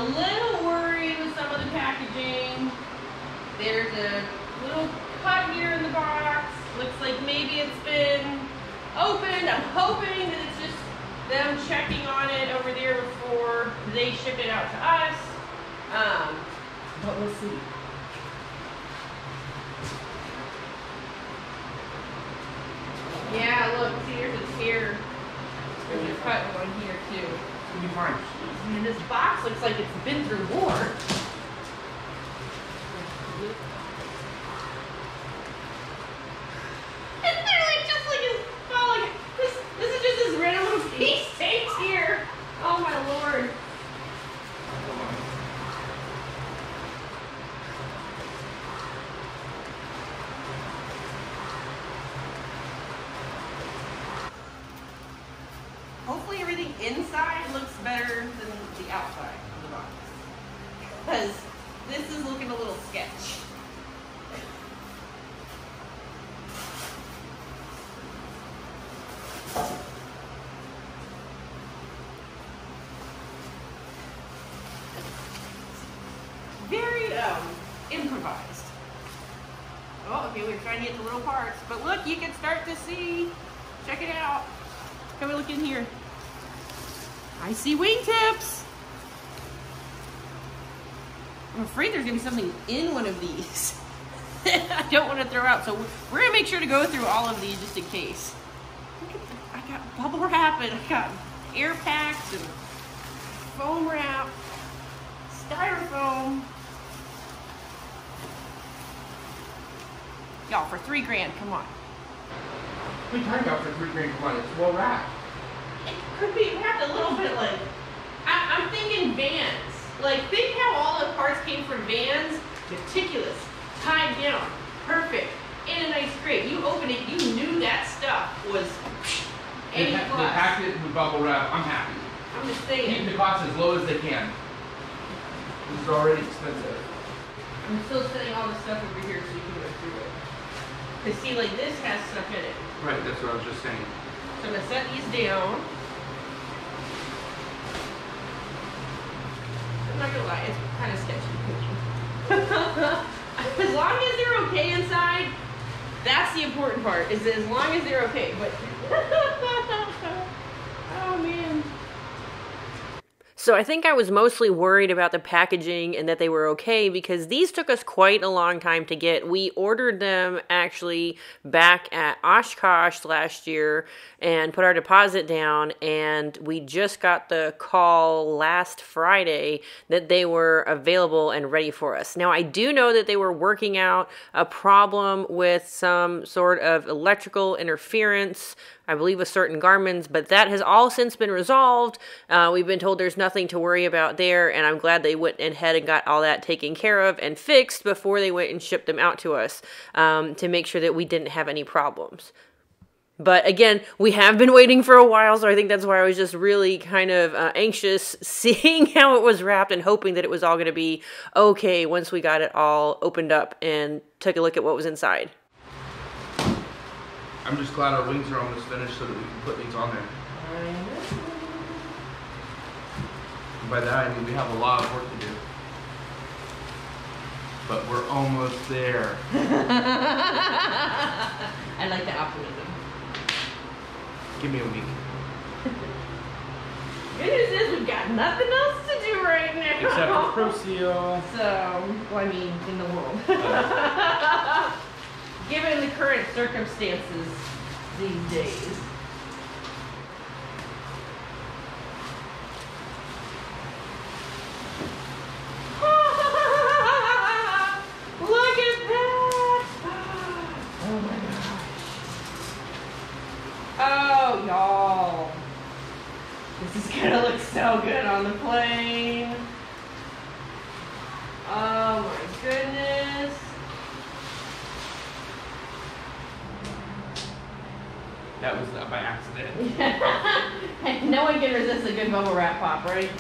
little worried with some of the packaging. There's a little cut here in the box. Looks like maybe it's been opened. I'm hoping that it's just them checking on it over there before they ship it out to us. But we'll see. Yeah, look, see, there's a tear. There's a cut one here too. It'll be fine. Man, this box looks like it's been through more. It's literally just like it's oh, like this is just this random little piece taped here. Oh my lord. Hopefully everything inside looks better than the outside of the box. Because this is looking a little sketch. Very improvised. Oh, okay, we're trying to get the little parts. But look, you can start to see. Check it out. Come and look in here. I see wingtips. I'm afraid there's gonna be something in one of these. I don't want to throw out, so we're gonna make sure to go through all of these just in case. Look at that. I got bubble wrap and I got air packs and foam wrap, styrofoam. Y'all, for $3 grand, come on. What are you talking about for $3 grand? Come on, it's well wrapped. It could be wrapped a little bit like, I'm thinking Vans. Like, think how all the parts came from Vans, meticulous, tied down, perfect, in a nice crate. You open it, you knew that stuff was A+. They packed it with bubble wrap. I'm happy. I'm just saying. Keep the cost as low as they can. This is already expensive. I'm still setting all the stuff over here so you can go through it. Because see, like this has stuff in it. Right, that's what I was just saying. So I'm going to set these down. I'm not gonna lie, it's kind of sketchy. As long as they're okay inside, that's the important part, is that as long as they're okay, but oh man. So I think I was mostly worried about the packaging and that they were okay because these took us quite a long time to get. We ordered them actually back at Oshkosh last year and put our deposit down, and we just got the call last Friday that they were available and ready for us. Now I do know that they were working out a problem with some sort of electrical interference, I believe with certain Garmins, but that has all since been resolved. We've been told there's nothing to worry about there, and I'm glad they went ahead and got all that taken care of and fixed before they went and shipped them out to us to make sure that we didn't have any problems. But again, we have been waiting for a while, so I think that's why I was just really kind of anxious seeing how it was wrapped and hoping that it was all going to be okay once we got it all opened up and took a look at what was inside. I'm just glad our wings are almost finished so that we can put these on there. And by that I mean we have a lot of work to do. But we're almost there. I like the optimism. Give me a week. Good news is we've got nothing else to do right now. Except for Pro Seal. So, well, I mean, in the world. Given the current circumstances these days. Look at that! Oh my gosh. Oh, y'all. This is gonna look so good on the plane. Oh my goodness. That was by accident. No one can resist a good bubble wrap pop, right?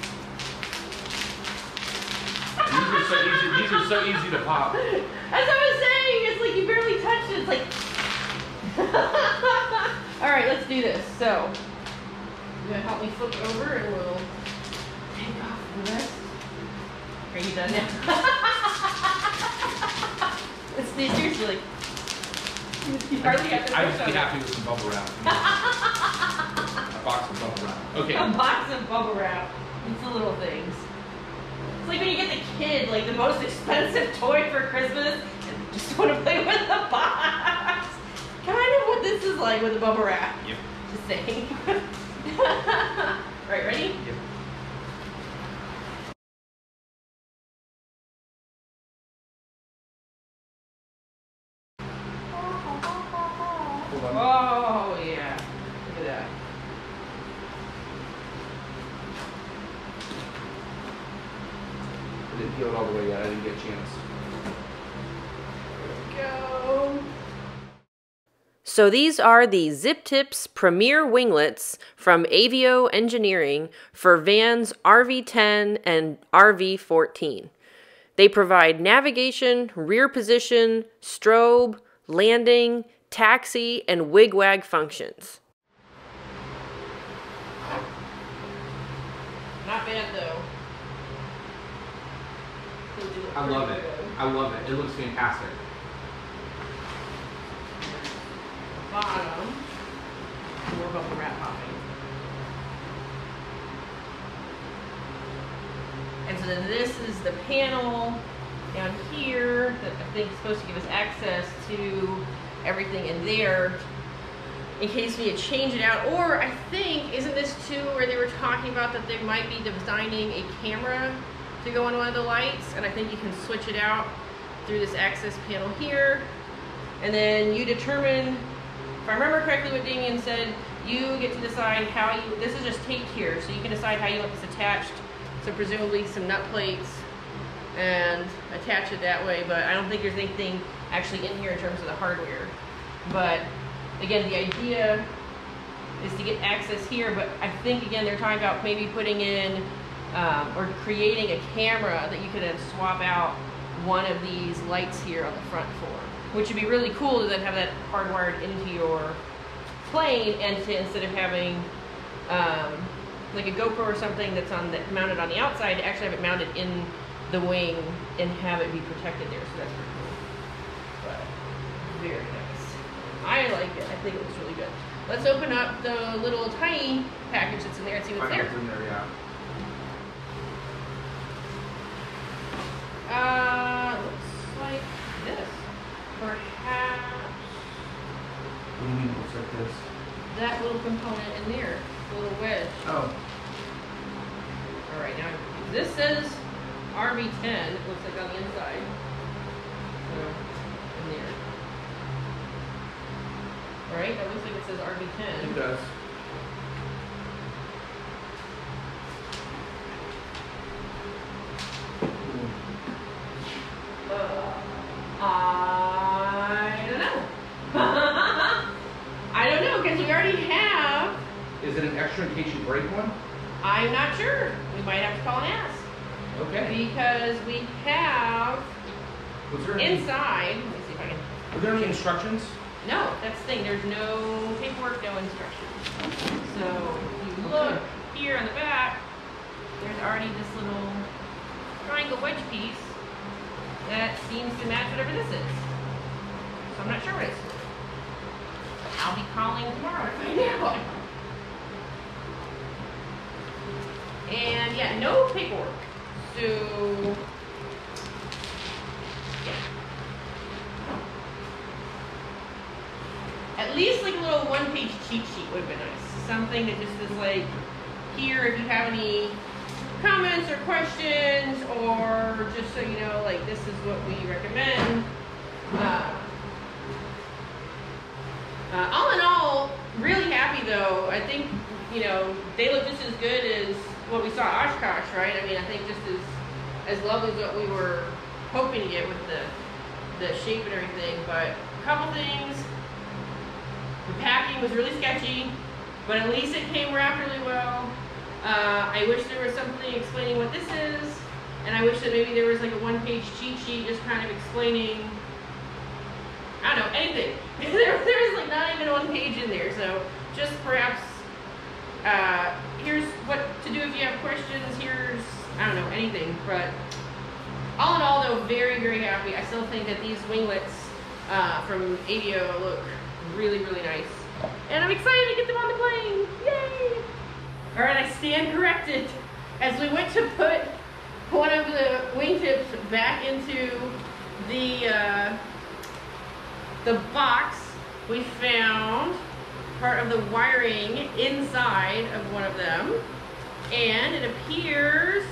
These are so easy to pop. That's what I was saying. It's like you barely touched it. It's like. All right, let's do this. So, you're gonna help me flip it over, and we'll take off the rest. Are you done now? Seriously. You hardly have to I would be happy with some bubble wrap. A box of bubble wrap. Okay. A box of bubble wrap. It's the little things. It's like when you get the kid like the most expensive toy for Christmas and they just want to play with the box. Kind of what this is like with the bubble wrap. Yep. Just saying. Right, ready? Yep. Oh, yeah. Look at that. I didn't peel it all the way yet. I didn't get a chance. There we go. So these are the ZipTips Premier Winglets from Aveo Engineering for vans RV-10 and RV-14. They provide navigation, rear position, strobe, landing, taxi, and wig-wag functions. Not bad though. I love it. I love it. It looks fantastic. Bottom. More bubble wrap popping. And so then this is the panel down here that I think is supposed to give us access to everything in there in case we need to change it out. Or I think, isn't this too where they were talking about that they might be designing a camera to go on one of the lights, and I think you can switch it out through this access panel here. And then you determine, if I remember correctly what Damien said, you get to decide how you, this is just taped here, so you can decide how you want this attached. So presumably some nut plates and attach it that way, but I don't think there's anything actually in here in terms of the hardware. But again, the idea is to get access here, but I think again they're talking about maybe putting in or creating a camera that you could then swap out one of these lights here on the front for, which would be really cool to then have that hardwired into your plane, and to, instead of having like a GoPro or something that's mounted on the outside, to actually have it mounted in the wing and have it be protected there. So that's pretty cool. But very nice. I like it. I think it looks really good. Let's open up the little tiny package that's in there and see what's there. What's in there, yeah. Looks like this. Perhaps What do you mean it looks like this? that little component in there, the little wedge. Oh. All right, now this says RV-10. It looks like on the inside. So in there. All right, that looks like it says RV-10. It does. I don't know. I don't know, because we already have. Is it an extra in case you break one? I'm not sure. We might have to call and ask. Okay. Because we have Was there any, inside. Let me see if I can. were there any instructions? No, that's the thing. There's no paperwork, no instructions. So if you look here on the back, there's already this little triangle wedge piece that seems to match whatever this is. So I'm not sure what it is. I'll be calling tomorrow to find out. And yeah, no paperwork. So yeah. At least like a little one-page cheat sheet would have been nice. Something that just is like, here if you have any comments or questions, or just so you know, like this is what we recommend. All in all, really happy though. I think, you know, they look just as good as what we saw at Oshkosh, right? I mean, I think just as lovely as what we were hoping to get with the shape and everything. But a couple things. The packing was really sketchy, but at least it came wrapped really well. I wish there was something explaining what this is, and I wish that maybe there was like a one-page cheat sheet just kind of explaining, I don't know, anything. There's like not even one page in there, so just perhaps, here's what to do if you have questions, here's, I don't know, anything, but All in all, though, very, very happy. I still think that these winglets from Aveo look really, really nice. And I'm excited to get them on the plane. Yay! All right, I stand corrected. As we went to put one of the wingtips back into the box, we found part of the wiring inside of one of them. And it appears,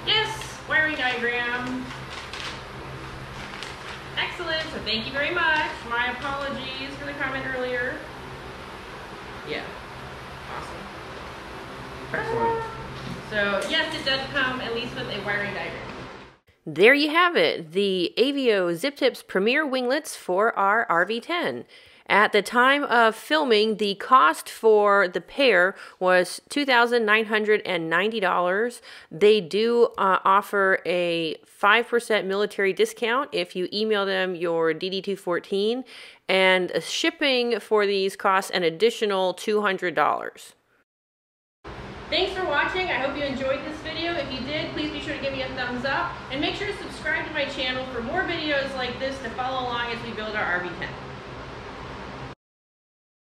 yes, wiring diagram. Excellent, so thank you very much. My apologies for the comment earlier. Yeah, awesome. Excellent. So yes, it does come at least with a wiring diagram. There you have it, the Aveo ZipTips Premier Winglets for our RV-10. At the time of filming, the cost for the pair was $2,990. They do offer a 5% military discount if you email them your DD214, and shipping for these costs an additional $200. Thanks for watching. I hope you enjoyed this video. If you did, please be sure to give me a thumbs up, and make sure to subscribe to my channel for more videos like this to follow along as we build our RV-10.